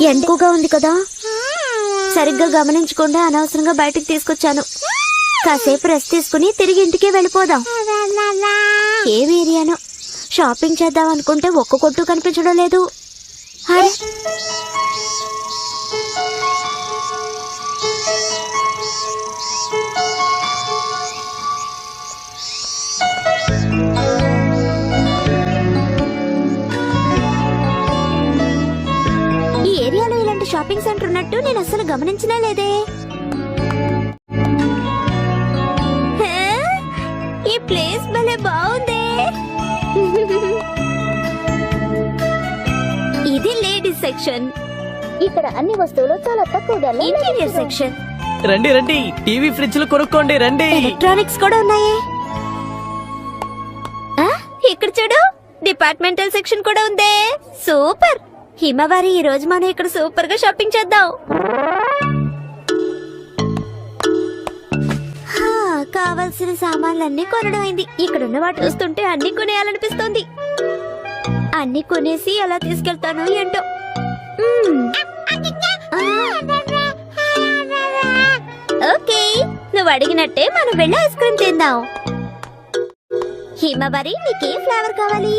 ఎండగా ఉంది కదా, సరిగ్గా గమనించకుండా అనవసరంగా బయటకు తీసుకొచ్చాను. కాసేపు రెస్ట్ తీసుకుని తిరిగి ఇంటికే వెళ్ళిపోదాం. ఏం ఏరియానో షాపింగ్ చేద్దాం అనుకుంటే ఒక్క కొట్టు కనిపించడం లేదు. అరే ఈ ఏరియాలో ఇలాంటి షాపింగ్ సెంటర్ ఉన్నట్టు నేను అసలు గమనించనే లేదే. హే, ఈ ప్లేస్ భలే బాగుందే. ఇది లేడీస్ సెక్షన్. ఇక్కడ అన్ని వస్తువులు చాలా తక్కువగా. Interior section. రండి రండి, టీవీ ఫ్రిడ్జ్ లు కొనుక్కోండి రండి. ఎలక్ట్రానిక్స్ కూడా ఉన్నాయి. ఇక్కడ చూడు, డిపార్ట్మెంటల్ సెక్షన్ కూడా ఉందే. సూపర్. హిమవారి, ఈ రోజు మనం ఇక్కడ సూపర్ గా షాపింగ్ చేద్దాం. కావాల్సిన సామాన్లన్నీ కొనడం అయింది. ఇక్కడున్న వాటి చూస్తుంటే అన్ని కొనేయాలనిపిస్తోంది. అన్ని కొనేసి ఎలా తీసుకెళ్తాను ఏంటో. ఓకే, నువ్వు అడిగినట్టే మనం వెళ్ళి ఐస్ క్రీమ్ తిందాం. హిమవారి, నీకేం ఫ్లేవర్ కావాలి?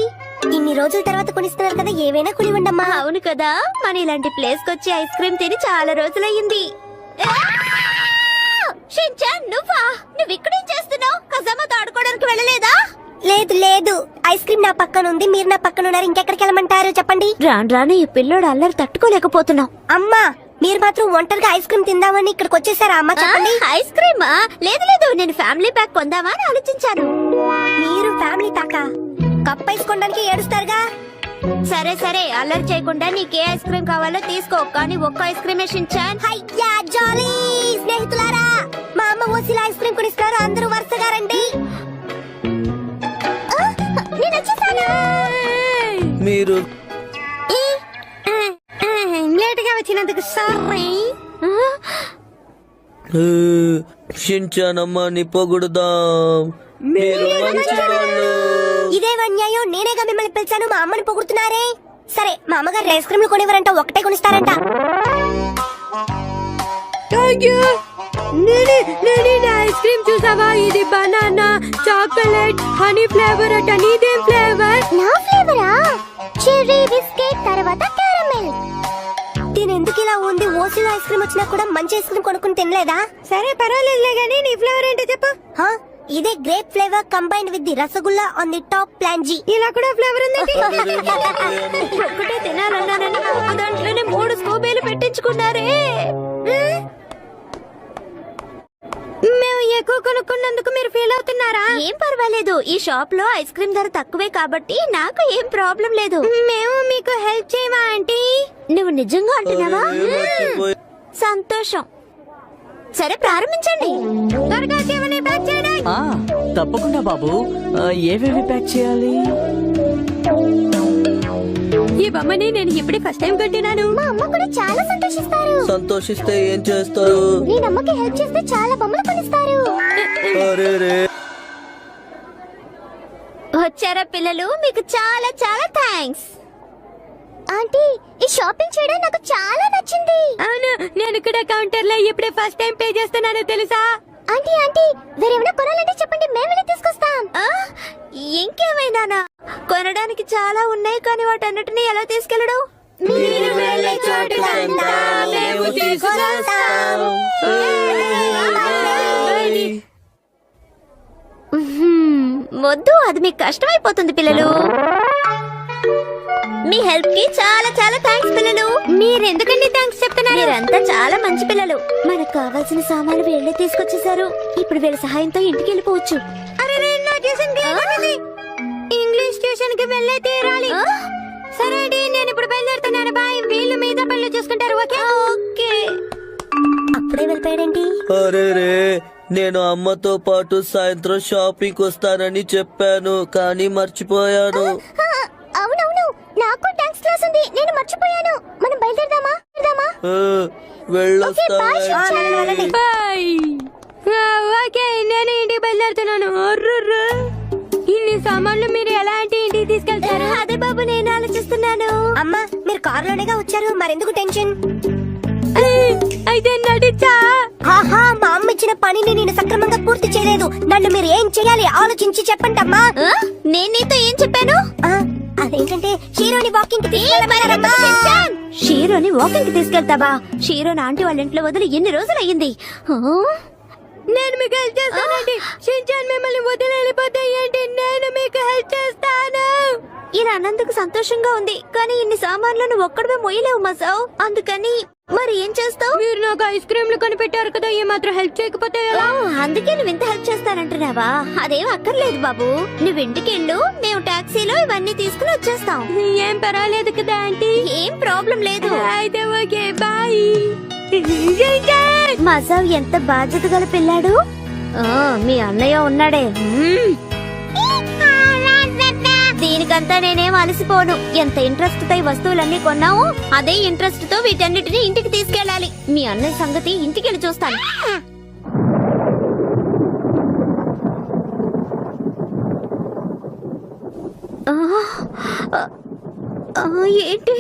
ఇన్ని రోజుల తర్వాత కొనిస్తున్నారు కదా, ఏమైనా కొనివ్వండమ్మా. అవును కదా, మన ఇలాంటి ప్లేస్ కొచ్చి ఐస్ క్రీమ్ తిని చాలా రోజులయ్యింది. షిన్చాన్, నువ్వు ఇక్కడేం చేస్తున్నావు? కజామాతో ఆడుకోవడానికి వెళ్ళలేదా? లేదు లేదు, ఐస్ క్రీమ్ నా పక్కన ఉంది, మీరు నా పక్కన ఉన్నారు, ఇంకెక్కడికి వెళ్ళమంటారు చెప్పండి. రాను ఈ పిల్లోడు అల్లరి తట్టుకోలేకపోతున్నావు. అమ్మా, మీరు మాత్రం ఒంటరిగా ఐస్ క్రీమ్ తిందామని ఇక్కడికి వచ్చేసారా అమ్మా? చెప్పండి. ఐస్ క్రీమా? లేదు, నేను ఫ్యామిలీ ప్యాక్ కొందామా అని ఆలోచించాను. మీరు ఫ్యామిలీ ప్యాకా? కప్ ఐస్ కొనడానికి ఏడుస్తారుగా. సరే, అల్లరి చేయకుండా నీకే ఐస్ క్రీమ్ కావాలో తీసుకో, కానీ ఒక్క ఐస్ క్రీమే షిన్చాన్. హయ్యా జాలీ స్నేహితులారా, మా అమ్మ ఓసిలా ఐస్ క్రీమ్ కొనిస్తారు, అందరూ వరుసగా రండి. నేను వచ్చేసాను. మీరు లేట్ గా వచ్చినందుకు సారీ. షిన్చాన్ అమ్మని పొగుడుదాం. మీరు మంచివాళ్ళు. ఇదే అన్యాయం, నేనేగా మిమ్మల్ని పిలిచాను, మా అమ్మని పొగుడుతున్నారే. సరే, మా అమ్మగారు ఐస్ క్రీమ్లు కొనివ్వరంట, ఒకటే కొనిస్తారంట. ఐస్ క్రీమ్ చూసావా? ఇది బనానా, చాక్లెట్, హనీ ఫ్లేవర్ అట. నీదేం ఫ్లేవర్? నా ఫ్లేవరా? చెర్రీ బిస్కెట్, తర్వాత క్యారమెల్. దీని ఎందుకు ఇలా ఉంది? ఓసిలో ఐస్ క్రీమ్ వచ్చినా కూడా మంచి ఐస్ క్రీమ్ కొనుక్కుని తినలేదా? సరే పర్వాలేదులే గానీ నీ ఫ్లేవర్ ఏంటో చెప్పు. ఇదే grape flavour combined with the rasgulla on the top ప్లాంజీ. ఇలా కూడా ఫ్లేవర్ ఉందండి. ఒక్కటే తినాలన్నానని ఒక్క దాంట్లోనే 3 స్కూబీలు పెట్టించుకున్నారే. మేము ఎక్కువ కొనుక్కున్నందుకు మీరు ఫీల్ అవుతున్నారా? ఏం పర్వాలేదు, ఈ షాప్ లో ఐస్ క్రీమ్ ధర తక్కువే కాబట్టి నాకు ఏం ప్రాబ్లం లేదు. మేము మీకు హెల్ప్ చేయమా ఆంటీ? నువ్వు నిజంగా అంటున్నావా? సంతోషం. సరే, ప్రారంభించండి. త్వరగా ఏమని ప్యాక్ చేయండి. తప్పకుండా బాబు. ఏమేమి ప్యాక్ చేయాలి? ఈ బొమ్మని నేను ఇప్పుడే ఫస్ట్ టైం కట్టినాను. మా అమ్మ కూడా చాలా సంతోషిస్తారు. సంతోషిస్తే ఏం చేస్తారు? నేను అమ్మకి హెల్ప్ చేస్తే చాలా బొమ్మలు కొనిస్తారు. అరే, వచ్చారా పిల్లలు? మీకు చాలా చాలా థ్యాంక్స్. ఆంటీ, ఈ షాపింగ్ చేయడం నాకు చాలా నచ్చింది. అవును, నేను కూడా కౌంటర్ లో ఇప్పుడే ఫస్ట్ టైం పే చేస్తున్నాను తెలుసా? ఆంటీ, వేరేమైనా కొనాలంటే చెప్పండి, మేము వెళ్ళి తీసుకొస్తాం. ఇంకేమైనా? కొనడానికి చాలా ఉన్నాయి, కానీ వాటన్నిటిని ఎలా తీసుకెళ్ళడం? మీరు వెళ్ళే చోటుకంతా మేము తీసుకొస్తాం. వద్దు, అది మీకు కష్టమైపోతుంది పిల్లలు. మీ హెల్ప్ కి చాలా చాలా థ్యాంక్స్ పిల్లలు. మీరెందుకండి థ్యాంక్స్ చెప్తున్నారు? మీరంతా చాలా మంచి పిల్లలు. మనకు కావాల్సిన సామాన్లు వీళ్ళే తీసుకొచ్చేసారు. ఇప్పుడు వీళ్ళ సహాయంతో ఇంటికి వెళ్ళిపోవచ్చు. ఇంగ్లీష్ ట్యూషన్ కి వెళ్ళే తీరాలి. సరే అండి, నేను ఇప్పుడు బయలుదేరుతున్నాను. బాయ్. వీళ్ళు మీద పనులు చూసుకుంటారు. ఓకే. అప్పుడే వెళ్ళిపోయాడేంటి? అరే, నేను అమ్మతో పాటు సాయంత్రం షాపింగ్ వస్తానని చెప్పాను, కానీ మర్చిపోయాను. అవునవును, నాకు డాన్స్ క్లాస్ ఉంది, నేను మర్చిపోయాను. మనం బయలుదేరదామా? వెళ్ళొస్తాను. బాయ్. ఓకే, నేను ఇంటికి బయలుదేరుతున్నాను. ఇన్ని సామాన్లు మీరు ఎలాంటి ఇంటికి తీసుకెళ్తారు? అదే బాబు, నేను ఆలోచిస్తున్నాను. అమ్మా, మీరు కారులోనేగా వచ్చారు, మరెందుకు టెన్షన్? అయితే నడిచా. ఆహా, మా అమ్మ ఇచ్చిన పనిని నేను సక్రమంగా పూర్తి చేయలేదు. నన్ను మీరు ఏం చేయాలి ఆలోచించి చెప్పండి అమ్మా. నేను నీతో ఏం చెప్పాను? అదేంటంటే షీరోని వాకింగ్ కి తీసుకెళ్ళమన్నారమ్మా. షీరోని వాకింగ్ కి తీసుకెళ్తావా? షీరోని ఆంటీ వాళ్ళ ఇంట్లో వదిలి ఎన్ని రోజులు అయ్యింది? నేను మీకు హెల్ప్ చేస్తానండి. షించాన్ మిమ్మల్ని వదిలి వెళ్ళిపోతే ఏంటి, నేను మీకు హెల్ప్ చేస్తాను. ఇలా అన్నందుకు సంతోషంగా ఉంది, కానీ ఇన్ని సామాన్లను ఒక్కడమే మొయ్యలేవు మసావ్. అందుకని మరి ఏం చేస్తావు? మీరు నాకు ఐస్ క్రీమ్లు కొనిపెట్టారు కదా, ఏ మాత్రం హెల్ప్ చేయకపోతే ఎలా? అందుకే నువ్వు ఇంత హెల్ప్ చేస్తానంటున్నావా? అదేం అక్కర్లేదు బాబు, నువ్వు ఇంటికెళ్ళు, మేము టాక్సీలో ఇవన్నీ తీసుకుని వచ్చేస్తాం. ఏం పర్వాలేదు కదా ఆంటీ? ఏం ప్రాబ్లం లేదు. అయితే ఓకే, బాయ్. మసావ్ ఎంత బాధ్యత గల పిల్లాడు. మీ అన్నయ్య ఉన్నాడే. దీనికంతా నేనేం అలసిపోను. ఎంత ఇంట్రెస్ట్ తో ఈ వస్తువులన్నీ కొన్నావు, అదే ఇంట్రెస్ట్ తో వీటన్నిటిని ఇంటికి తీసుకెళ్ళాలి. మీ అన్నయ్య సంగతి ఇంటికి వెళ్ళి చూస్తాను. ఏంటి